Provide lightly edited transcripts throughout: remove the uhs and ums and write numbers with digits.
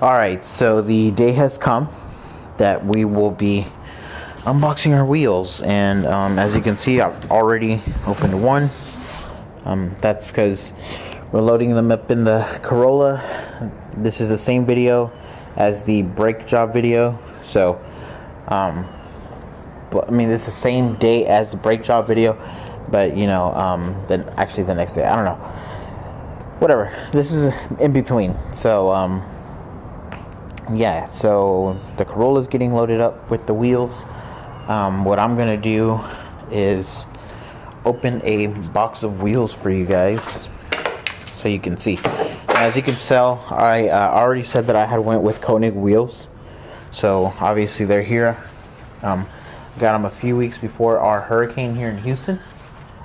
Alright, so the day has come that we will be unboxing our wheels, and as you can see, I've already opened one. That's because we're loading them up in the Corolla. This is the same video as the brake job video, so but I mean, it's the same day as the brake job video, but you know, then actually the next day, I don't know, whatever, this is in between. So yeah, so the Corolla is getting loaded up with the wheels. What I'm gonna do is open a box of wheels for you guys so you can see. As you can tell, I already said that I had went with Koenig wheels, so obviously they're here. Got them a few weeks before our hurricane here in Houston,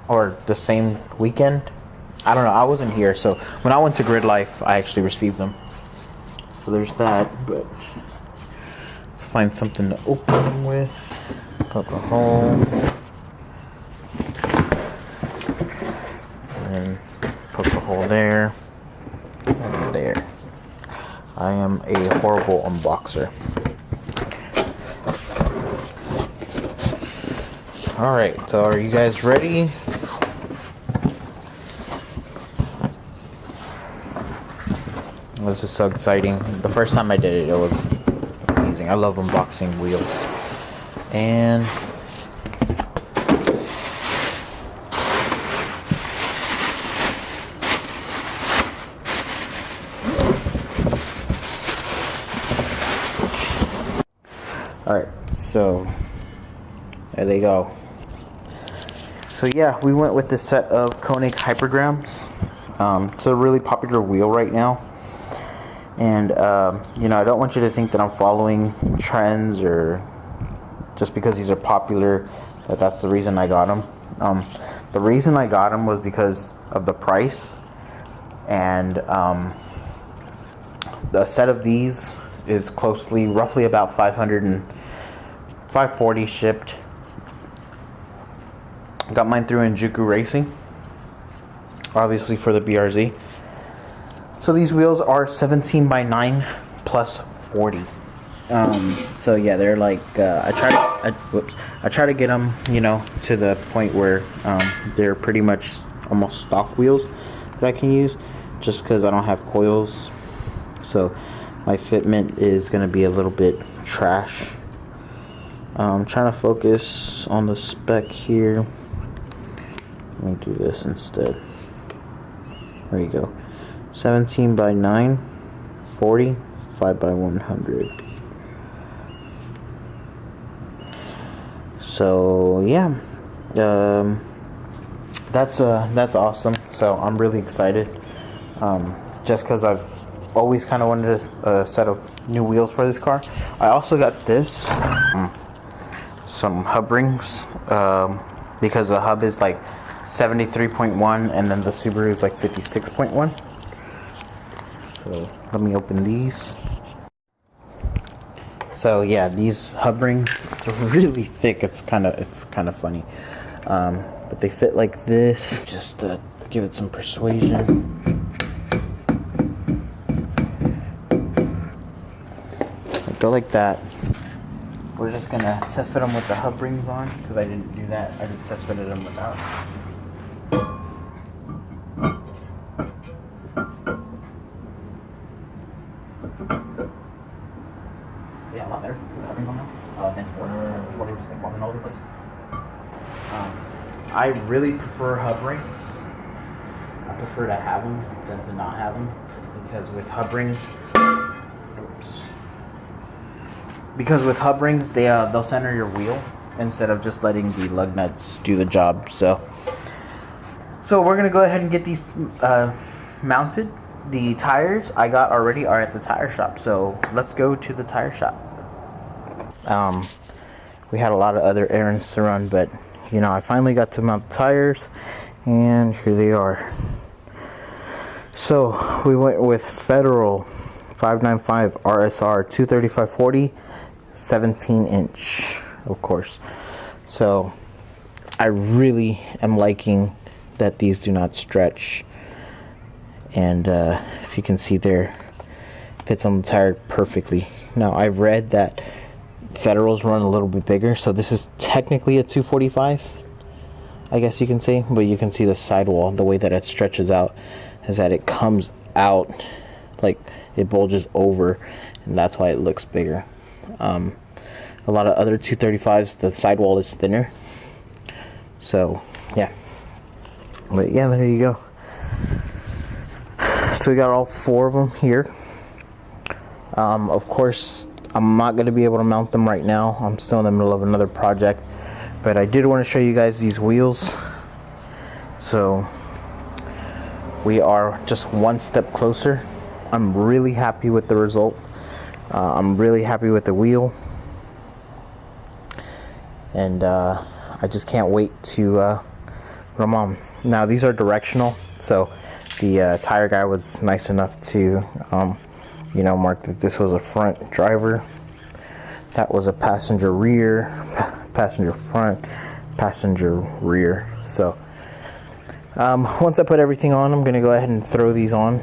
or the same weekend. I don't know, I wasn't here, so when I went to Grid Life I actually received them. So there's that, but let's find something to open with. Poke a hole. And poke a hole there. And there. I am a horrible unboxer. Alright, so are you guys ready? This is so exciting. The first time I did it, it was amazing. I love unboxing wheels. And alright, so there they go. So yeah, we went with this set of Koenig Hypergrams. It's a really popular wheel right now. And, you know, I don't want you to think that I'm following trends or just because these are popular, that's the reason I got them. The reason I got them was because of the price. And the set of these is roughly about 540 shipped. Got mine through Enjuku Racing, obviously for the BRZ. So these wheels are 17 by 9 plus 40. So yeah, they're like I try to get them, you know, to the point where they're pretty much almost stock wheels that I can use, just because I don't have coils. So my fitment is going to be a little bit trash. I'm trying to focus on the spec here. Let me do this instead. There you go. 17 by 9, 40, 5 by 100. So yeah, that's awesome. So I'm really excited, just because I've always kind of wanted a set of new wheels for this car. I also got this, some hub rings, because the hub is like 73.1 and then the Subaru is like 56.1. So let me open these. So yeah, these hub rings are really thick. It's kind of funny, but they fit like this. Just to give it some persuasion. They go like that. We're just gonna test fit them with the hub rings on, because I didn't do that. I just test fitted them without. Yeah, a lot better. Hub rings on now. Than before they just like walking all over the place. I really prefer hub rings. I prefer to have them than to not have them, because with hub rings, they'll center your wheel instead of just letting the lug nuts do the job. So we're gonna go ahead and get these mounted. The tires I got already are at the tire shop, so let's go to the tire shop. We had a lot of other errands to run, but you know, I finally got to mount the tires, and here they are. So we went with Federal 595 RSR 235/40, 17-inch, of course. So I really am liking that these do not stretch, and if you can see there, fits on the tire perfectly. Now I've read that Federals run a little bit bigger, so this is technically a 245, I guess you can say, but you can see the sidewall, the way that it stretches out is that it comes out like it bulges over, and that's why it looks bigger. A lot of other 235s, the sidewall is thinner, so yeah. But yeah, there you go. So we got all 4 of them here. Of course, I'm not going to be able to mount them right now. I'm still in the middle of another project, but I did want to show you guys these wheels. So we are just one step closer. I'm really happy with the result. I'm really happy with the wheel, and I just can't wait to run them on. Now these are directional, so the tire guy was nice enough to mark that this was a front driver, that was a passenger rear, passenger front, passenger rear. So once I put everything on, I'm gonna go ahead and throw these on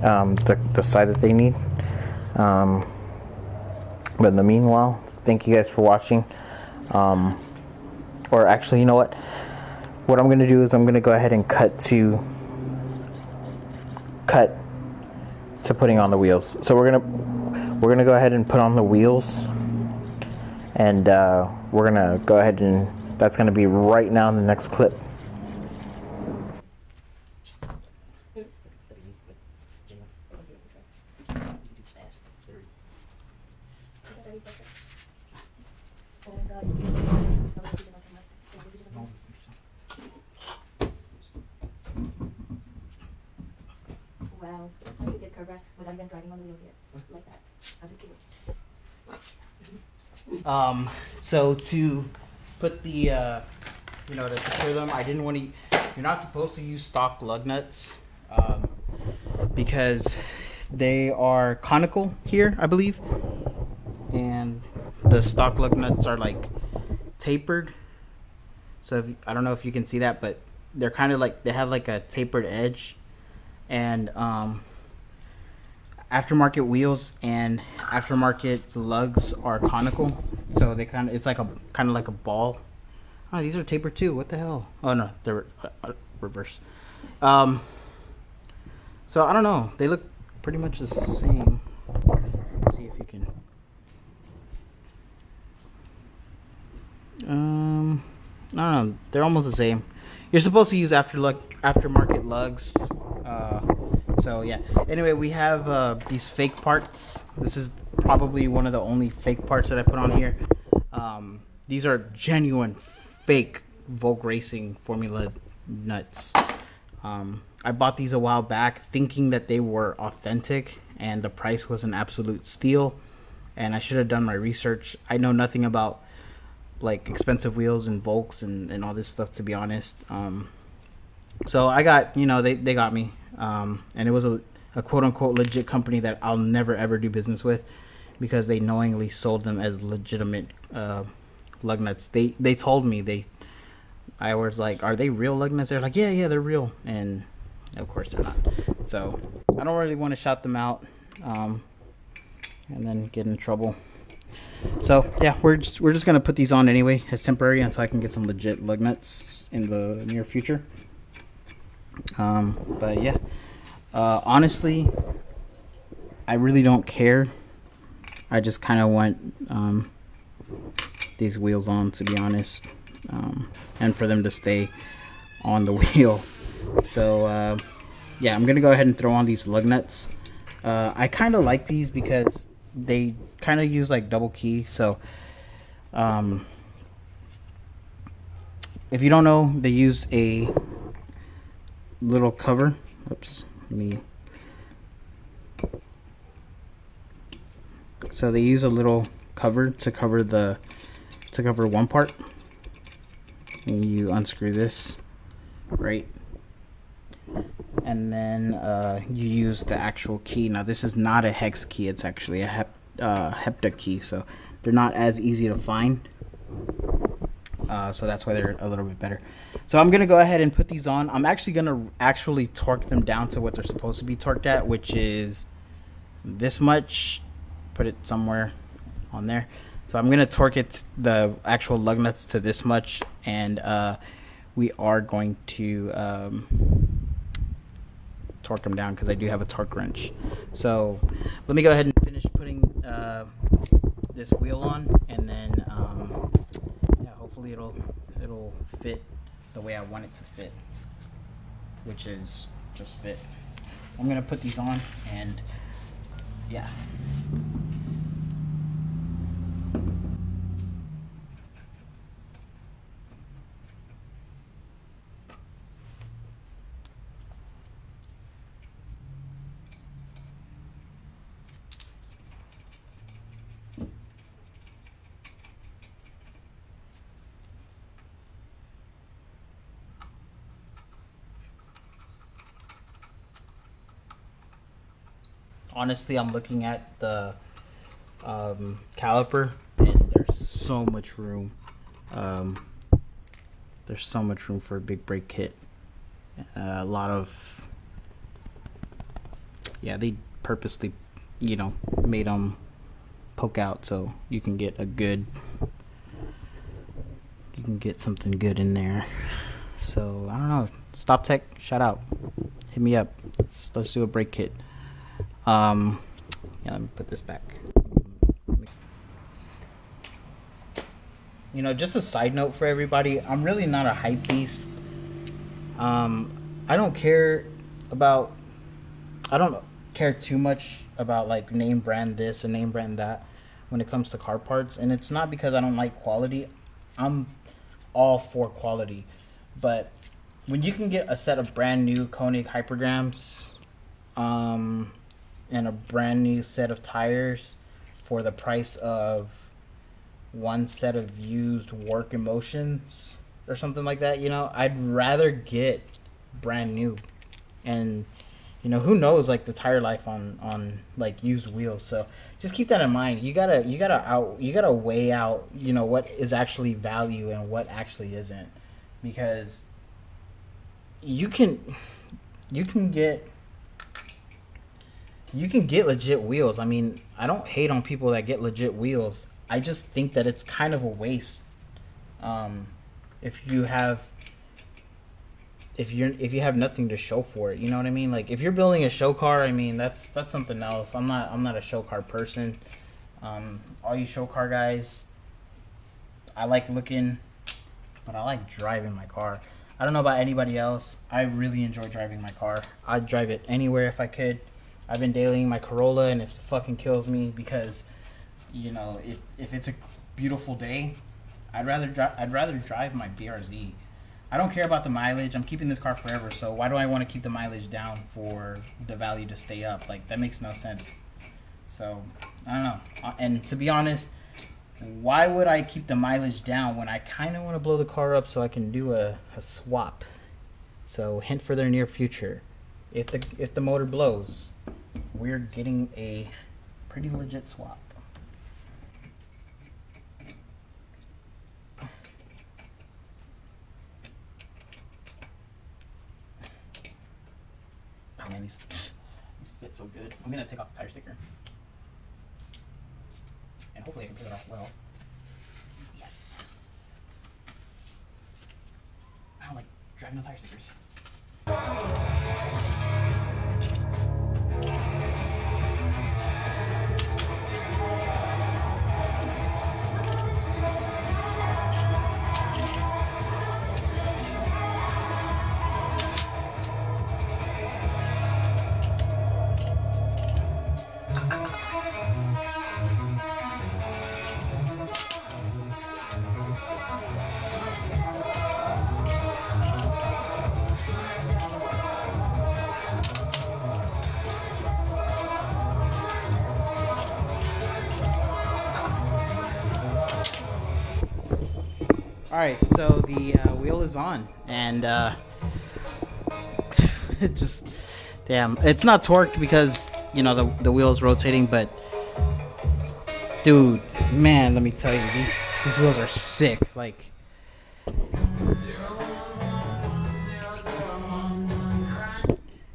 the side that they need. But in the meanwhile, thank you guys for watching. Or actually, you know what I'm gonna do is I'm gonna go ahead and cut to putting on the wheels. So we're gonna go ahead and put on the wheels, and we're gonna go ahead and that's gonna be right now in the next clip. Wow, I could get car crash without even driving on the wheels yet. Like that. I'll just kidding. So to put the, to secure them, I didn't want to, you're not supposed to use stock lug nuts, because they are conical here, I believe, and the stock lug nuts are like tapered. So I don't know if you can see that, but they're kind of like, they have like a tapered edge. And aftermarket wheels and aftermarket lugs are conical, so they it's like kind of like a ball. Oh, these are tapered too. What the hell? Oh no, they're reverse. So I don't know. They look pretty much the same. Let's see if you can. I don't know. They're almost the same. You're supposed to use aftermarket lugs. So yeah. Anyway, we have these fake parts. This is probably one of the only fake parts that I put on here. These are genuine fake Volk Racing Formula nuts. I bought these a while back thinking that they were authentic, and the price was an absolute steal, and I should have done my research. I know nothing about like expensive wheels and Volks and all this stuff, to be honest. So I got, they got me. And it was a quote-unquote legit company that I'll never ever do business with, because they knowingly sold them as legitimate lug nuts. They told me, I was like, are they real lug nuts? They're like, yeah, they're real. And of course they're not. So I don't really want to shout them out and then get in trouble. So yeah, we're just gonna put these on anyway as temporary until I can get some legit lug nuts in the near future. But yeah, honestly, I really don't care. I just kind of want these wheels on, to be honest, and for them to stay on the wheel. So yeah, I'm gonna go ahead and throw on these lug nuts. I kind of like these because they kind of use like double key. So if you don't know, they use a little cover. Oops, so they use a little cover to cover one part, and you unscrew this, right, and then you use the actual key. Now this is not a hex key, it's actually a hepta key, so they're not as easy to find. So that's why they're a little bit better. So I'm gonna go ahead and put these on. I'm actually gonna torque them down to what they're supposed to be torqued at, which is this much, put it somewhere on there. So I'm gonna torque it, the actual lug nuts, to this much, and we are going to torque them down because I do have a torque wrench. So let me go ahead and finish putting this wheel on, and then yeah, hopefully it'll fit the way I want it to fit, which is just fit. So I'm gonna put these on, and yeah. Honestly, I'm looking at the caliper, and there's so much room. There's so much room for a big brake kit. A lot of, yeah, they purposely, you know, made them poke out so you can get something good in there. So I don't know. Stop Tech, shout out, hit me up. Let's do a brake kit. Yeah, let me put this back. You know, just a side note for everybody, I'm really not a hype beast. I don't care too much about like name brand this and name brand that when it comes to car parts, and it's not because I don't like quality. I'm all for quality, but when you can get a set of brand new Koenig hypergrams, and a brand new set of tires for the price of one set of used work emotions or something like that, you know, I'd rather get brand new. And you know, who knows, like, the tire life on like used wheels. So just keep that in mind. You gotta weigh out, you know, what is actually value and what actually isn't, because you can get legit wheels. I mean, I don't hate on people that get legit wheels. I just think that it's kind of a waste. If you have nothing to show for it, you know what I mean? Like, if you're building a show car, I mean, that's something else. I'm not a show car person. All you show car guys, I like looking, but I like driving my car. I don't know about anybody else. I really enjoy driving my car. I'd drive it anywhere if I could. I've been dailying my Corolla, and it fucking kills me because, you know, if it's a beautiful day, I'd rather drive my BRZ. I don't care about the mileage. I'm keeping this car forever, so why do I want to keep the mileage down for the value to stay up? Like, that makes no sense. So I don't know. And to be honest, why would I keep the mileage down when I kind of want to blow the car up so I can do a swap? So hint for their near future: if the motor blows, we're getting a pretty legit swap. Oh man, these fit so good. I'm gonna take off the tire sticker, and hopefully I can put it off well. Yes. I don't like driving on tire stickers. Alright, so the wheel is on, and it just, damn, it's not torqued because, you know, the wheel is rotating, but dude, man, let me tell you, these wheels are sick. Like,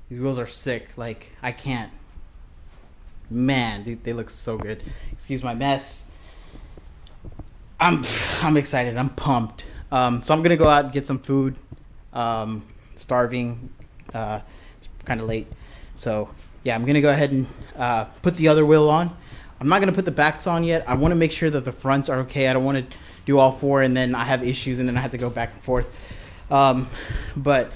these wheels are sick. Like, I can't man, they look so good. Excuse my mess. I'm excited. I'm pumped. So I'm gonna go out and get some food. Starving. It's kind of late. So yeah, I'm gonna go ahead and put the other wheel on. I'm not gonna put the backs on yet. I want to make sure that the fronts are okay. I don't want to do all four and then I have issues and then I have to go back and forth. But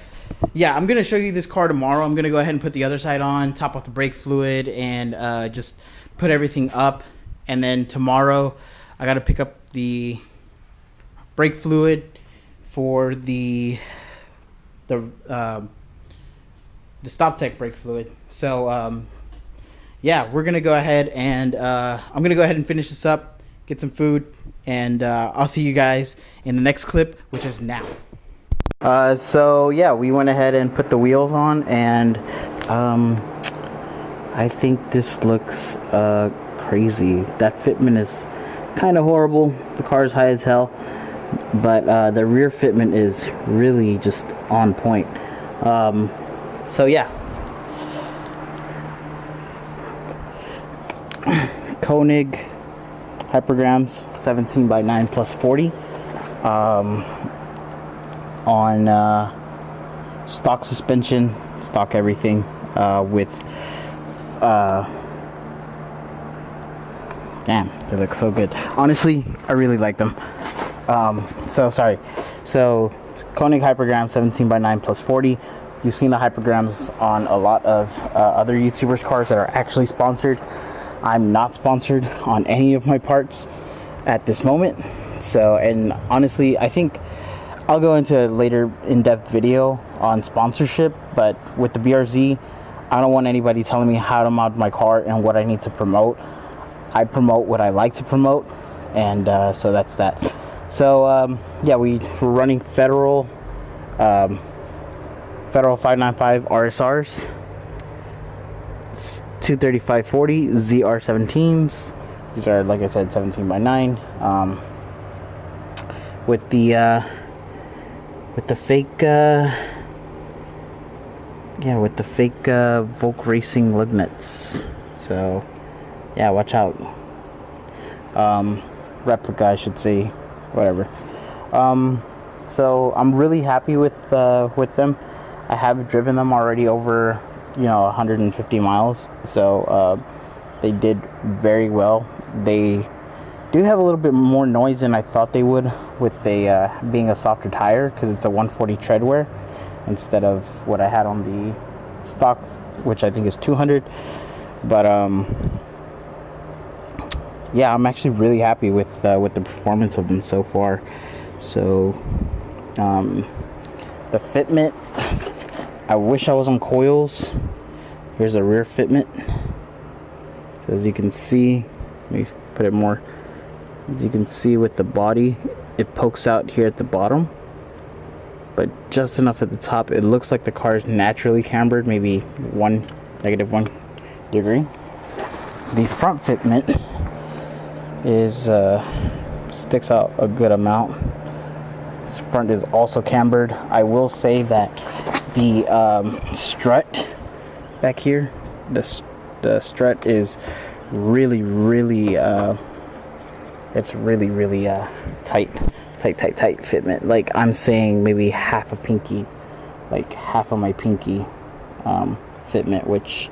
yeah, I'm gonna show you this car tomorrow. I'm gonna go ahead and put the other side on, top off the brake fluid, and just put everything up. And then tomorrow, I gotta pick up the brake fluid for the StopTech brake fluid. So yeah, we're gonna go ahead and I'm gonna go ahead and finish this up, get some food, and I'll see you guys in the next clip, which is now. So yeah, we went ahead and put the wheels on, and I think this looks crazy. That fitment is kind of horrible. The car is high as hell, but the rear fitment is really just on point. So yeah, Koenig hypergrams 17 by 9 plus 40 on stock suspension, stock everything, with damn, they look so good. Honestly, I really like them. So Koenig hypergram 17 by 9 plus 40. You've seen the hypergrams on a lot of other YouTubers' cars that are actually sponsored. I'm not sponsored on any of my parts at this moment. So, and honestly, I think I'll go into a later in-depth video on sponsorship, but with the BRZ, I don't want anybody telling me how to mod my car and what I need to promote. I promote what I like to promote, and so that's that. So yeah, we're running Federal 595 RSRs, 235/40 ZR17s. These are, like I said, 17 by 9. With the fake Volk Racing lug nuts. So yeah, watch out. Replica, I should say, whatever. So I'm really happy with them. I have driven them already over 150 miles, so they did very well. They do have a little bit more noise than I thought they would, with being a softer tire, because it's a 140 tread wear instead of what I had on the stock, which I think is 200. But yeah, I'm actually really happy with the performance of them so far. So the fitment, I wish I was on coils. Here's a rear fitment. So as you can see, let me put it more. As you can see with the body, it pokes out here at the bottom, but just enough at the top. It looks like the car is naturally cambered, maybe -1 degree. The front fitment is sticks out a good amount. This front is also cambered. I will say that the strut back here, the strut is really it's really tight fitment. Like, I'm saying maybe half a pinky, like half of my pinky fitment, which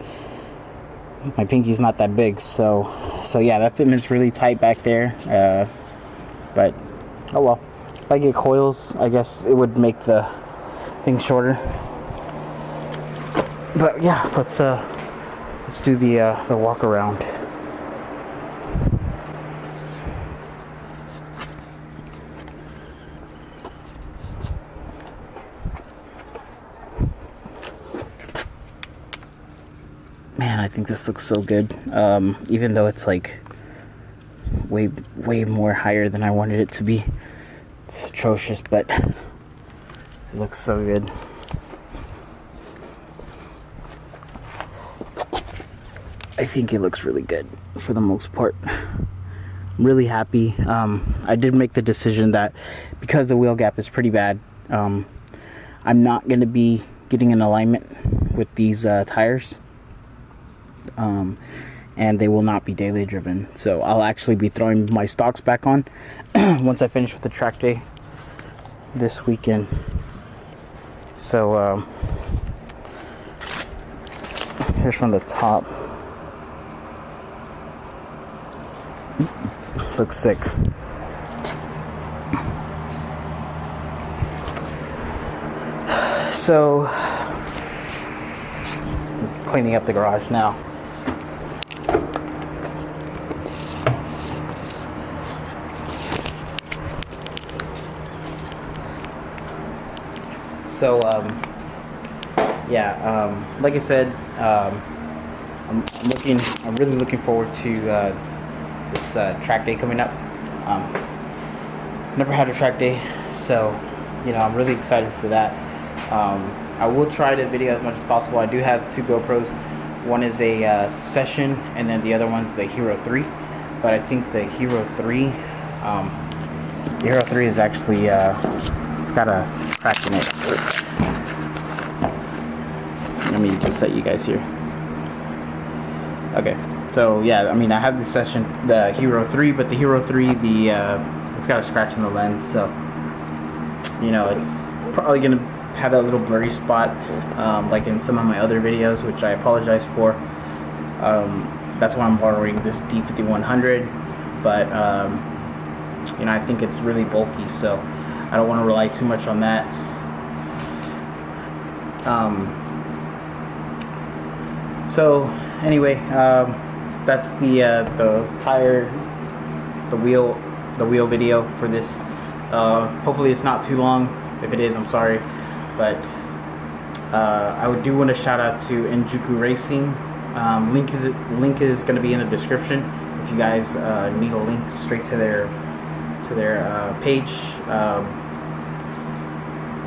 my pinky's not that big. So yeah, that fitment's really tight back there. But oh well. If I get coils, I guess it would make the thing shorter. But yeah, let's do the walk around. Man, I think this looks so good. Even though it's like way more higher than I wanted it to be. It's atrocious, but it looks so good. I think it looks really good for the most part. I'm really happy. I did make the decision that because the wheel gap is pretty bad, I'm not going to be getting an alignment with these tires. and they will not be daily driven. So I'll actually be throwing my stocks back on once I finish with the track day this weekend. So here's from the top. Looks sick. So cleaning up the garage now. So like I said, I'm really looking forward to this track day coming up. Never had a track day, so I'm really excited for that. I will try to video as much as possible. I do have 2 GoPros. One is a session, and then the other one's the Hero 3. But I think the Hero 3, is actually it's got a crack in it. Let me just set you guys here. Okay, so yeah, I mean, I have the session, the Hero 3, but the Hero 3, it's got a scratch in the lens, so it's probably gonna have that little blurry spot, like in some of my other videos, which I apologize for. That's why I'm borrowing this D5100, but I think it's really bulky, so I don't want to rely too much on that. So anyway, that's the wheel video for this. Hopefully it's not too long. If it is, I'm sorry, but I do want to shout out to Enjuku Racing. Link is going to be in the description if you guys need a link straight to their page.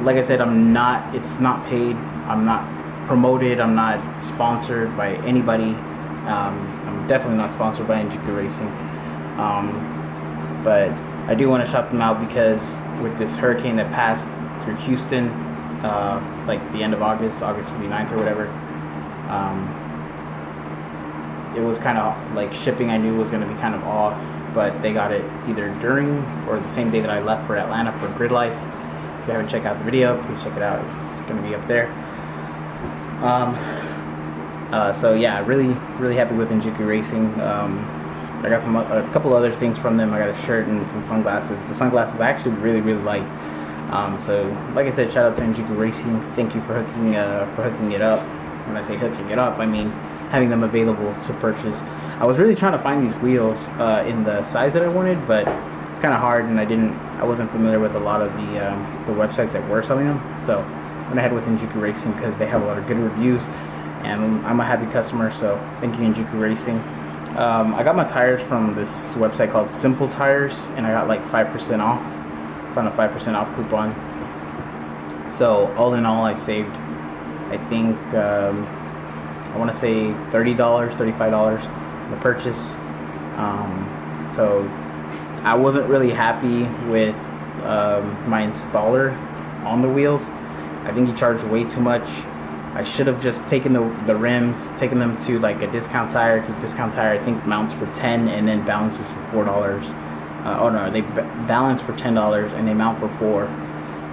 Like I said, it's not paid. I'm not promoted. I'm not sponsored by anybody. I'm definitely not sponsored by Enjuku Racing. But I do want to shout them out because with this hurricane that passed through Houston, like the end of August 29th or whatever, it was kind of like shipping I knew was going to be kind of off, but they got it either during or the same day that I left for Atlanta for Grid Life. If you haven't checked out the video, please check it out. It's going to be up there. So yeah, really happy with Enjuku Racing. I got a couple other things from them. I got a shirt and some sunglasses. The sunglasses I actually really like. So like I said, shout out to Enjuku Racing. Thank you for hooking it up. When I say hooking it up, I mean having them available to purchase. I was really trying to find these wheels in the size that I wanted, but it's kind of hard, and I wasn't familiar with a lot of the websites that were selling them. So I went ahead with Enjuku Racing because they have a lot of good reviews, and I'm a happy customer. So thank you, Enjuku Racing. I got my tires from this website called Simple Tires, and I got like 5% off. Found a 5% off coupon. So all in all, I saved, I think, I want to say $30, $35 on the purchase. So I wasn't really happy with my installer on the wheels. I think he charged way too much. I should have just taken the rims, taken them to like a Discount Tire, because Discount Tire I think mounts for $10 and then balances for $4. Oh no, they balance for $10 and they mount for $4.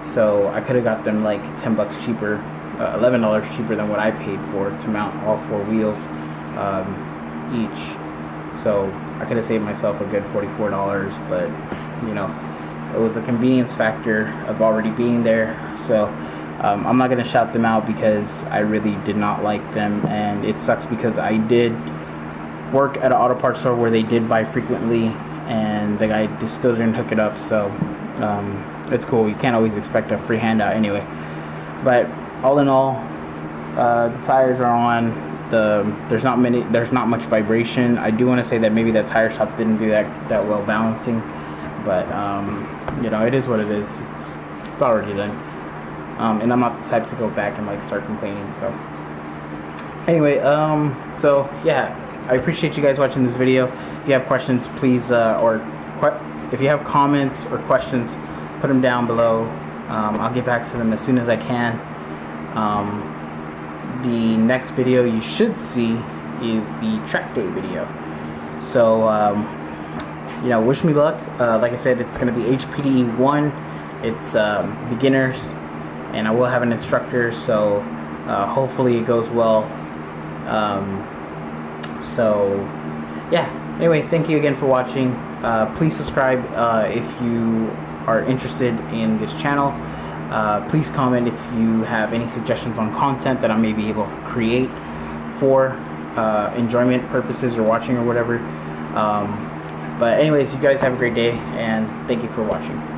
So I could have got them like $10 cheaper, $11 cheaper than what I paid for to mount all 4 wheels each. So I could have saved myself a good $44, but it was a convenience factor of already being there. So I'm not going to shout them out because I really did not like them, and it sucks because I did work at an auto parts store where they did buy frequently, and the guy just still didn't hook it up. So it's cool. You can't always expect a free handout anyway. But all in all, the tires are on. There's not much vibration. I do want to say that maybe that tire shop didn't do that well balancing, but it is what it is. It's already done. And I'm not the type to go back and like start complaining. So anyway, so yeah, I appreciate you guys watching this video. If you have questions, please, if you have comments or questions, put them down below. I'll get back to them as soon as I can. The next video you should see is the track day video. So, wish me luck. Like I said, it's going to be HPDE 1. It's beginners, and I will have an instructor, so hopefully it goes well. Anyway, thank you again for watching. Please subscribe if you are interested in this channel. Please comment if you have any suggestions on content that I may be able to create for enjoyment purposes or watching or whatever. But anyways, you guys have a great day, and thank you for watching.